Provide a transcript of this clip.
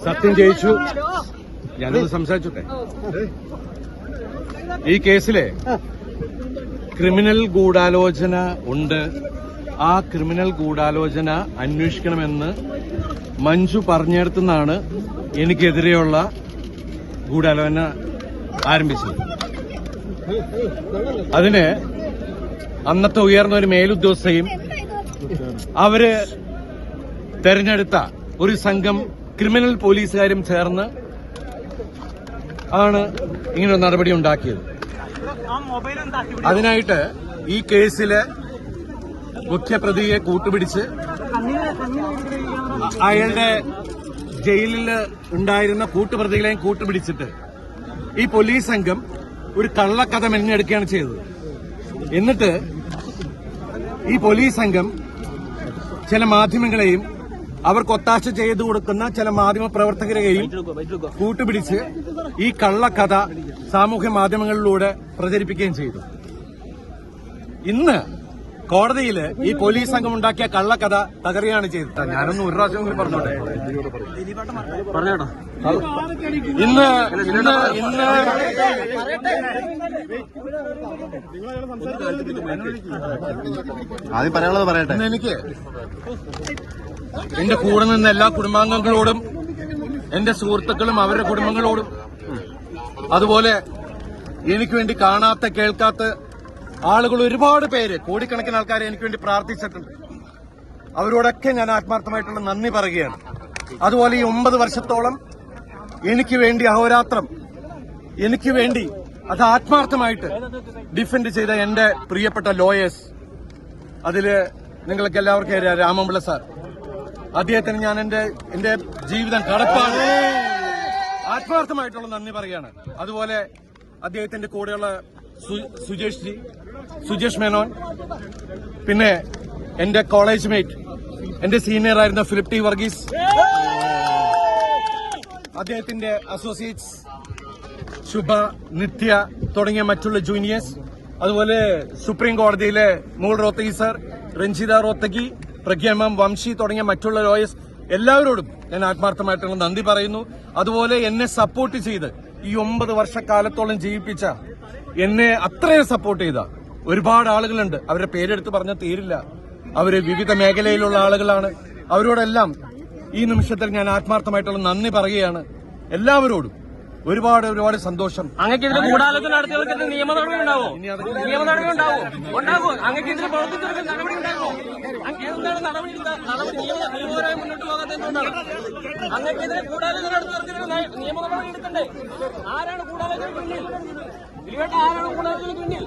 സത്യം ജയിച്ചു. ഞാനൊന്ന് സംസാരിച്ചോട്ടെ. ഈ കേസിലെ ക്രിമിനൽ ഗൂഢാലോചന ഉണ്ട്. ആ ക്രിമിനൽ ഗൂഢാലോചന അന്വേഷിക്കണമെന്ന് മഞ്ജു പറഞ്ഞിടത്തുനിന്നാണ് എനിക്കെതിരെയുള്ള ഗൂഢാലോചന ആരംഭിച്ചത്. അതിന് അന്നത്തെ ഉയർന്ന ഒരു മേലുദ്യോഗസ്ഥയും അവര് തെരഞ്ഞെടുത്ത ഒരു സംഘം ക്രിമിനൽ പോലീസുകാരും ചേർന്ന് ആണ് ഇങ്ങനെ ഒരു നടപടി ഉണ്ടാക്കിയത്. അതിനായിട്ട് ഈ കേസിലെ മുഖ്യപ്രതിയെ കൂട്ടുപിടിച്ച് അയാളുടെ ജയിലിൽ ഉണ്ടായിരുന്ന കൂട്ടുപ്രതികളെയും കൂട്ടുപിടിച്ചിട്ട് ഈ പോലീസ് സംഘം ഒരു കള്ളക്കഥ മെനഞ്ഞെടുക്കുകയാണ് ചെയ്തത്. എന്നിട്ട് ഈ പോലീസ് സംഘം ചില മാധ്യമങ്ങളെയും അവർക്ക് ഒത്താശ ചെയ്തു കൊടുക്കുന്ന ചില മാധ്യമ പ്രവർത്തകരെയും കൂട്ടുപിടിച്ച് ഈ കള്ളക്കഥ സാമൂഹ്യ മാധ്യമങ്ങളിലൂടെ പ്രചരിപ്പിക്കുകയും ചെയ്തു. ഇന്ന് കോടതിയിൽ ഈ പോലീസ് സംഘം ഉണ്ടാക്കിയ കള്ളക്കഥ തകരുകയാണ് ചെയ്തത്. ഞാനൊന്ന് ഒരു പ്രാവശ്യം കൂടി പറഞ്ഞോട്ടെ. ഇന്ന് ആദ്യം പറയാനുള്ളത് പറയട്ടെ. എനിക്ക് എന്റെ കൂടെ നിന്ന എല്ലാ കുടുംബാംഗങ്ങളോടും, എന്റെ സുഹൃത്തുക്കളും അവരുടെ കുടുംബങ്ങളോടും, അതുപോലെ എനിക്ക് വേണ്ടി കാണാത്ത കേൾക്കാത്ത ആളുകൾ ഒരുപാട് പേര്, കോടിക്കണക്കിന് ആൾക്കാരെ എനിക്ക് വേണ്ടി പ്രാർത്ഥിച്ചിട്ടുണ്ട്. അവരോടൊക്കെ ഞാൻ ആത്മാർത്ഥമായിട്ടുള്ള നന്ദി പറയുകയാണ്. അതുപോലെ ഈ 9 വർഷത്തോളം എനിക്ക് വേണ്ടി അഹോരാത്രം എനിക്ക് വേണ്ടി അത് ആത്മാർത്ഥമായിട്ട് ഡിഫെൻഡ് ചെയ്ത എന്റെ പ്രിയപ്പെട്ട ലോയേഴ്സ്, അതില് നിങ്ങൾക്ക് എല്ലാവർക്കും അറിയാം രാമൻപിള്ള സാർ, അദ്ദേഹത്തിന് ഞാൻ എന്റെ ജീവിതം കടപ്പാട് ആത്മാർത്ഥമായിട്ടുള്ള നന്ദി പറയുകയാണ്. അതുപോലെ അദ്ദേഹത്തിന്റെ കൂടെയുള്ള സുജേഷ് മേനോൻ, പിന്നെ എന്റെ കോളേജ് മേറ്റ്, എന്റെ സീനിയർ ആയിരുന്ന ഫിലിപ്പ് ടി വർഗീസ്, അദ്ദേഹത്തിന്റെ അസോസിയേറ്റ്സ് ശുഭ, നിത്യ തുടങ്ങിയ മറ്റുള്ള ജൂനിയേഴ്സ്, അതുപോലെ സുപ്രീം കോടതിയിലെ മൂൾ റോത്തഗി സർ, രഞ്ജിത റോത്തഗി, പ്രഗ്യാമാം, വംശി തുടങ്ങിയ മറ്റുള്ള ലോയേഴ്സ്, എല്ലാവരോടും ഞാൻ ആത്മാർത്ഥമായിട്ടുള്ള നന്ദി പറയുന്നു. അതുപോലെ എന്നെ സപ്പോർട്ട് ചെയ്ത് ഈ 9 വർഷക്കാലത്തോളം ജീവിപ്പിച്ച, എന്നെ അത്രയും സപ്പോർട്ട് ചെയ്ത ഒരുപാട് ആളുകളുണ്ട്. അവരുടെ പേരെടുത്ത് പറഞ്ഞാൽ തീരില്ല. അവര് വിവിധ മേഖലയിലുള്ള ആളുകളാണ്. അവരോടെല്ലാം ഈ നിമിഷത്തിൽ ഞാൻ ആത്മാർത്ഥമായിട്ടുള്ള നന്ദി പറയുകയാണ്. എല്ലാവരോടും ഒരുപാട് ഒരുപാട് സന്തോഷം. അങ്ങനെക്കെതിരെ ഗൂഢാലോചന നടത്തിയവർക്കെതിരെ നിയമ നടപടി ഉണ്ടാവോ? നിയമ നടപടി ഉണ്ടാവും. അങ്ങനെക്കെതിരെ പ്രവർത്തിച്ചവർക്ക് നടപടി ഉണ്ടാകുമോ? എന്താണ് നടപടി നിയമപരമായി മുന്നോട്ട് പോകാത്ത എന്തുകൊണ്ടാണ്? അങ്ങനെക്കെതിരെ ഗൂഢാലോചന നടത്തിയവർക്കെതിരെ നിയമ നടപടി എടുക്കണ്ടേ? ആരാണ് ഗൂഢാലോചന പിന്നിൽ? ആരാണ് ഗൂഢാലോചന പിന്നിൽ?